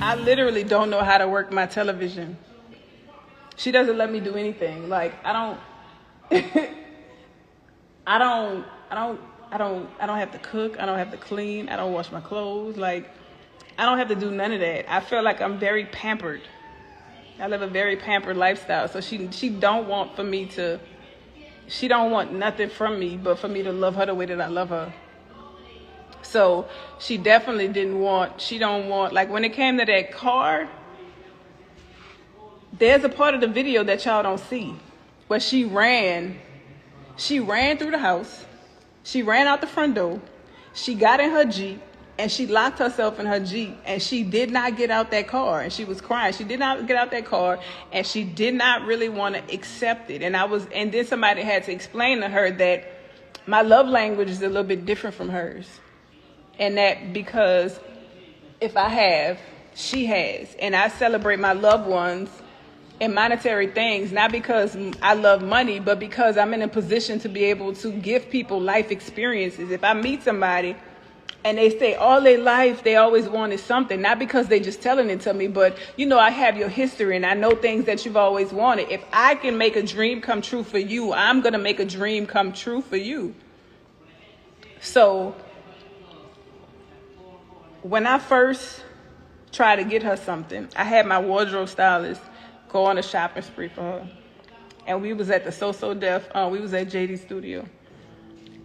I literally don't know how to work my television. She doesn't let me do anything. Like, I don't have to cook. I don't have to clean. I don't wash my clothes. Like, I don't have to do none of that. I feel like I'm very pampered. I live a very pampered lifestyle. So she don't want nothing from me but for me to love her the way that I love her. So she definitely don't want, like when it came to that car, there's a part of the video that y'all don't see where she ran through the house. She ran out the front door. She got in her Jeep and she locked herself in her Jeep and she did not get out that car and she was crying. She did not get out that car and she did not really want to accept it. And then somebody had to explain to her that my love language is a little bit different from hers. And that because if I have, she has. And I celebrate my loved ones and monetary things, not because I love money, but because I'm in a position to be able to give people life experiences. If I meet somebody and they say all their life they always wanted something, not because they just telling it to me, but I have your history and I know things that you've always wanted. If I can make a dream come true for you, I'm going to make a dream come true for you. So when I first tried to get her something, I had my wardrobe stylist go on a shopping spree for her. And we was at the So Def, we was at JD's studio.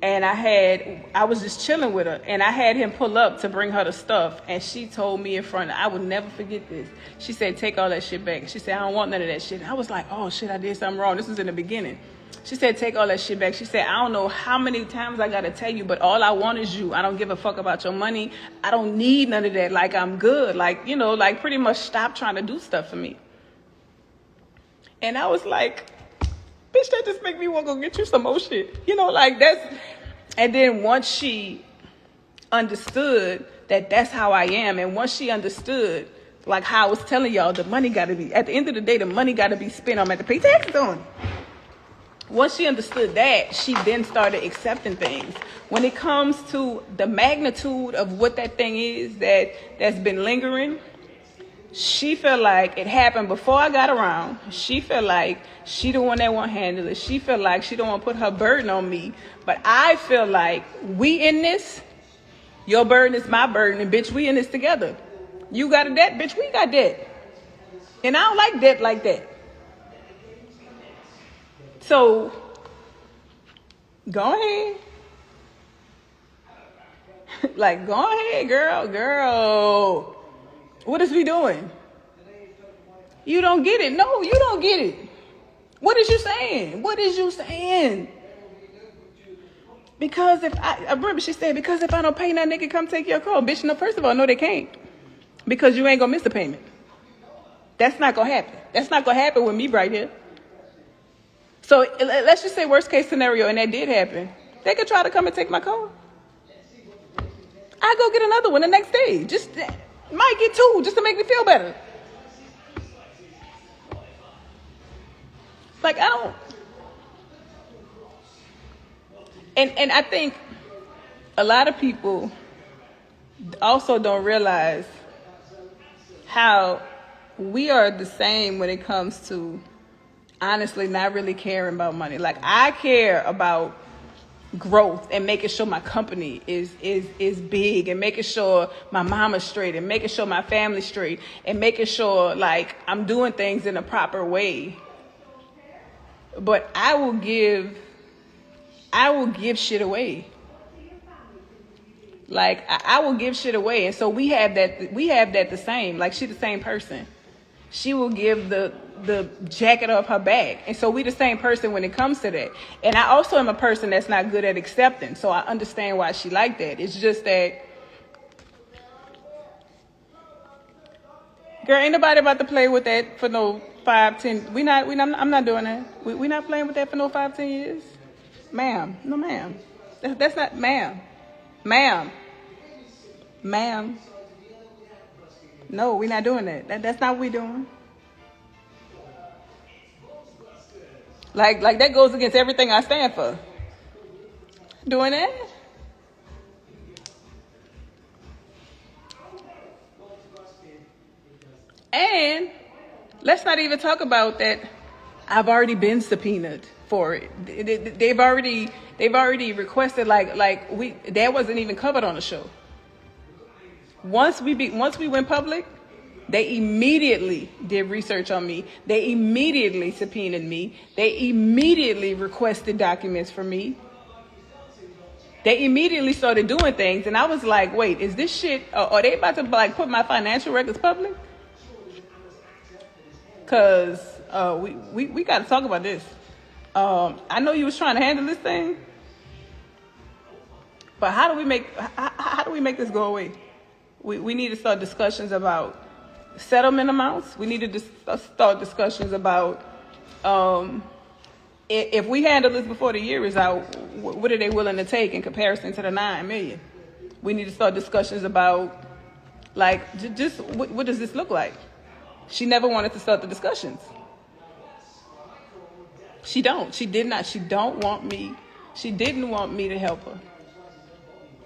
And I was just chilling with her. And I had him pull up to bring her the stuff. And she told me in front, I would never forget this. She said, take all that shit back. She said, I don't want none of that shit. And I was like, oh shit, I did something wrong. This was in the beginning. She said, take all that shit back. She said, I don't know how many times I got to tell you, but all I want is you. I don't give a fuck about your money. I don't need none of that. Like, I'm good. Like, like pretty much stop trying to do stuff for me. And I was like, bitch, that just make me want to go get you some more shit. And then once she understood that that's how I am, and once she understood, like how I was telling y'all, the money got to be, at the end of the day, the money got to be spent. I'm at to pay taxes on. Once she understood that, she then started accepting things. When it comes to the magnitude of what that thing is that's been lingering, she felt like it happened before I got around. She felt like she the one that won't handle it. She felt like she don't want to put her burden on me. But I feel like we in this. Your burden is my burden, and bitch, we in this together. You got a debt, bitch, we got debt. And I don't like debt like that. So, go ahead. Like, go ahead, girl. What is we doing? You don't get it. No, you don't get it. What is you saying? Because I remember she said, because if I don't pay that nigga come take your car. Bitch, no, first of all, no, they can't. Because you ain't gonna miss the payment. That's not gonna happen. That's not gonna happen with me right here. So let's just say worst case scenario, and that did happen. They could try to come and take my car. I go get another one the next day. Just might get two just to make me feel better. Like, I don't. And I think a lot of people also don't realize how we are the same when it comes to honestly not really caring about money. Like, I care about growth and making sure my company is big, and making sure my mama's straight, and making sure my family's straight, and making sure like I'm doing things in a proper way. But I will give shit away. Like, I will give shit away. And so we have that the same. Like, she the same person. She will give the jacket off her back. And so we the same person when it comes to that. And I also am a person that's not good at accepting. So I understand why she like that. It's just that, girl, ain't nobody about to play with that for no 5, 10. I'm not doing that. We not playing with that for no 5, 10 years. Ma'am. No, ma'am. That's not, ma'am. Ma'am. No, we're not doing that. That's not what we're doing. Like that goes against everything I stand for. Doing that? let's not even talk about that. I've already been subpoenaed for it. They've already requested that wasn't even covered on the show. Once we went public, they immediately did research on me. They immediately subpoenaed me. They immediately requested documents from me. They immediately started doing things, and I was like, wait, is this shit, are they about to put my financial records public? Because we got to talk about this. I know you was trying to handle this thing, but how do we make this go away? We need to start discussions about settlement amounts. We need to start discussions about if we handle this before the year is out, what are they willing to take in comparison to the $9 million? We need to start discussions about just what does this look like? She never wanted to start the discussions. She did not. She don't want me. She didn't want me to help her.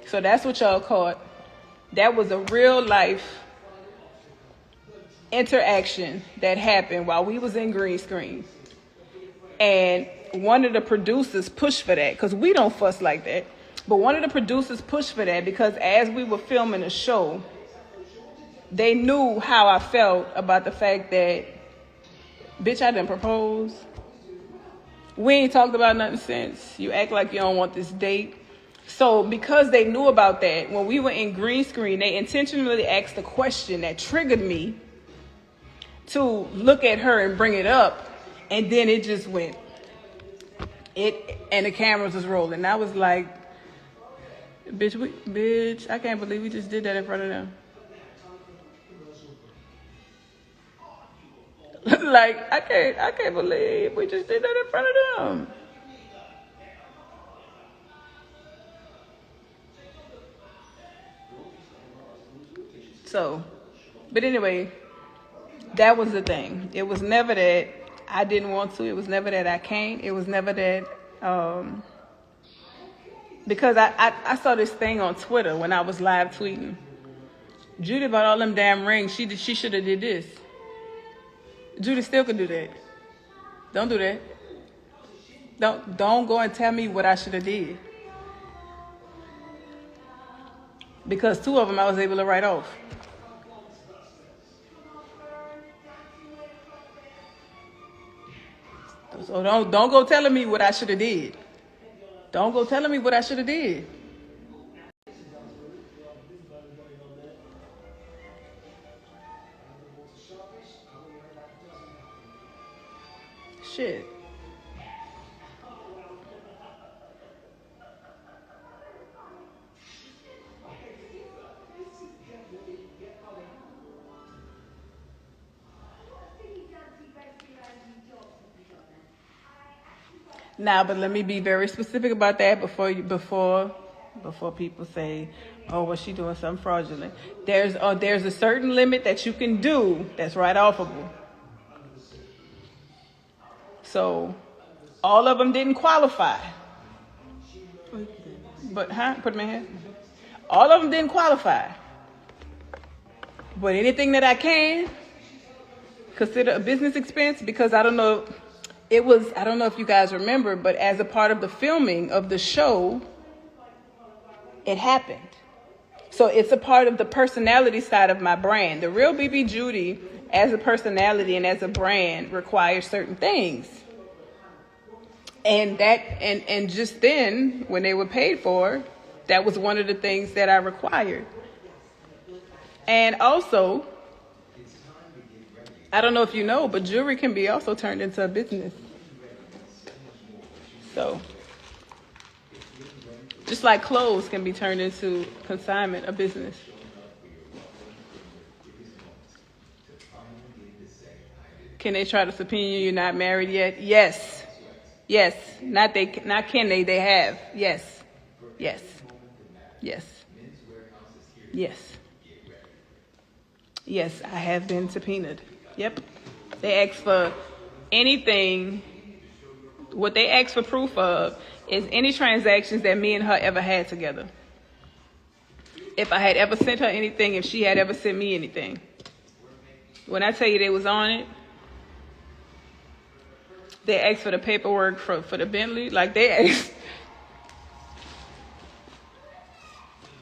So that's what y'all caught. That was a real life interaction that happened while we was in green screen. And one of the producers pushed for that, because we don't fuss like that. But one of the producers pushed for that because as we were filming the show, they knew how I felt about the fact that, bitch, I didn't propose. We ain't talked about nothing since. You act like you don't want this date. So because they knew about that, when we were in green screen, they intentionally asked a question that triggered me to look at her and bring it up. And then it just went. And the cameras was rolling. I was like, bitch, I can't believe we just did that in front of them. I can't believe we just did that in front of them. So, but anyway, that was the thing. It was never that I didn't want to. It was never that I can't. It was never that, because I saw this thing on Twitter when I was live tweeting. Judy bought all them damn rings. She should have did this. Judy still could do that. Don't do that. Don't go and tell me what I should have did. Because 2 of them I was able to write off. So don't go telling me what I should have did. Don't go telling me what I should have did. Shit. Now, but let me be very specific about that before people say, oh, well, she doing something fraudulent. There's a certain limit that you can do that's write-offable. So all of them didn't qualify. But, put them in here. All of them didn't qualify. But anything that I can consider a business expense, because I don't know if you guys remember, but as a part of the filming of the show, it happened. So it's a part of the personality side of my brand. The real BB Judy, as a personality and as a brand, requires certain things. And just then, when they were paid for, that was one of the things that I required. And also, I don't know if you know, but jewelry can be also turned into a business. So, just like clothes can be turned into consignment, a business. Can they try to subpoena you? You're not married yet? Yes. Yes. Not can they have. Yes. Yes. Yes. Yes. Yes, I have been subpoenaed. Yep. They ask for anything. What they ask for proof of is any transactions that me and her ever had together. If I had ever sent her anything, if she had ever sent me anything. When I tell you they was on it, They asked for the paperwork for the Bentley. Like, they asked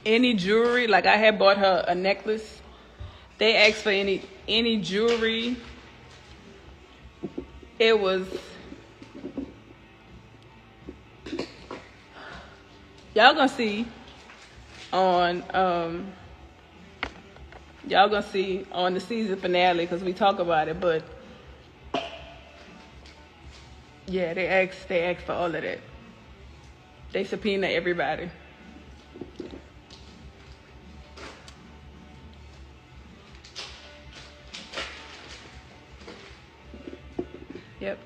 any jewelry. Like, I had bought her a necklace. They asked for any jewelry. It was, y'all gonna see on the season finale, because we talk about it. But yeah, they asked for all of that. They subpoena everybody. Yep.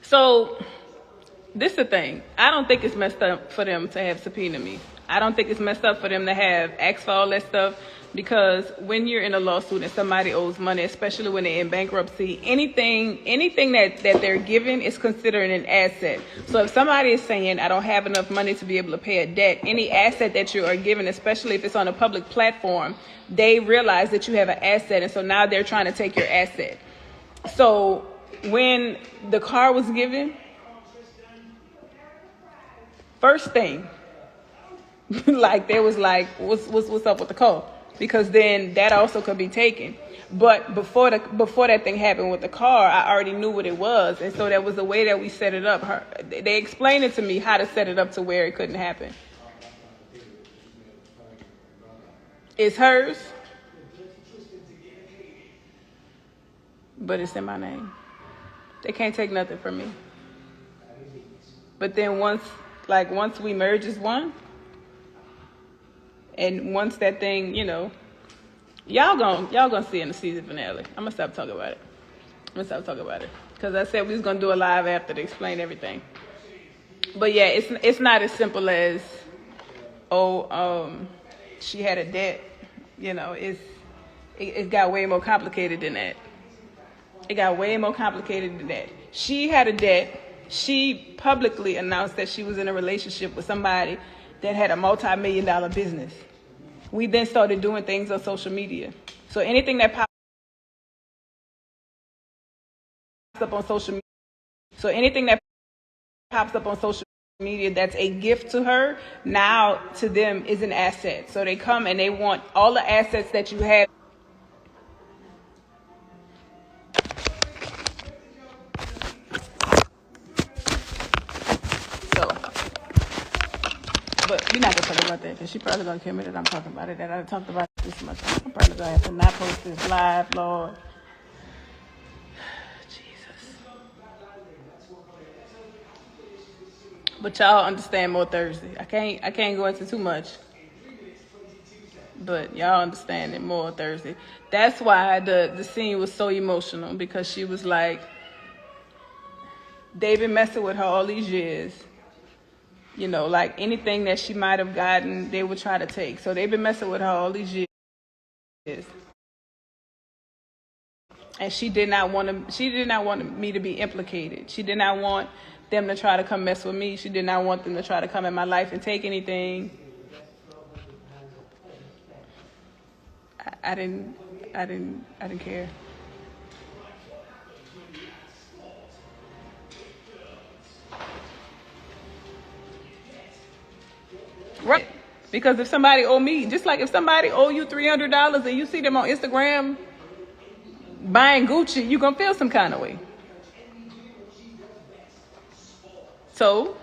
So this is the thing. I don't think it's messed up for them to have subpoenaed me. I don't think it's messed up for them to have asked for all that stuff, because when you're in a lawsuit and somebody owes money, especially when they're in bankruptcy, anything that they're given is considered an asset. So if somebody is saying, I don't have enough money to be able to pay a debt, any asset that you are given, especially if it's on a public platform, they realize that you have an asset, and so now they're trying to take your asset. So when the car was given, first thing, like, they was like, what's up with the car? Because then that also could be taken. But before that thing happened with the car, I already knew what it was, and so that was the way that we set it up. They explained it to me how to set it up to where it couldn't happen. It's hers, but it's in my name. They can't take nothing from me. But then once we merge as one, and once that thing, y'all gonna see in the season finale. I'm gonna stop talking about it. Because I said we was gonna do a live after to explain everything. But yeah, it's not as simple as, she had a debt. It got way more complicated than that. She had a debt. She publicly announced that she was in a relationship with somebody that had a multi-million-dollar business. We then started doing things on social media. So anything that pops up on social media, that's a gift to her, now to them is an asset. So they come and they want all the assets that you have. But we're not going to talk about that, because she's probably going to kill me that I'm talking about it, that I talked about it this much. I'm probably going to have to not post this live, Lord. Jesus. But y'all understand more Thursday. I can't go into too much. But y'all understand it more Thursday. That's why the scene was so emotional, because she was like, they've been messing with her all these years. Like anything that she might have gotten, they would try to take. So they've been messing with her all these years. And she did not want me to be implicated. She did not want them to try to come mess with me. She did not want them to try to come in my life and take anything. I didn't care. Right. Because if somebody owe me, just like if somebody owe you $300 and you see them on Instagram buying Gucci, you're going to feel some kind of way. So,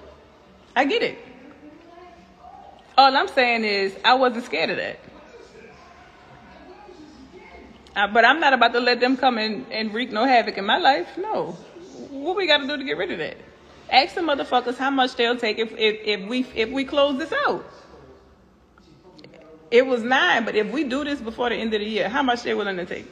I get it. All I'm saying is I wasn't scared of that. But I'm not about to let them come and wreak no havoc in my life. No. What we got to do to get rid of that? Ask the motherfuckers how much they'll take if we close this out. It was 9, but if we do this before the end of the year, how much they willing to take?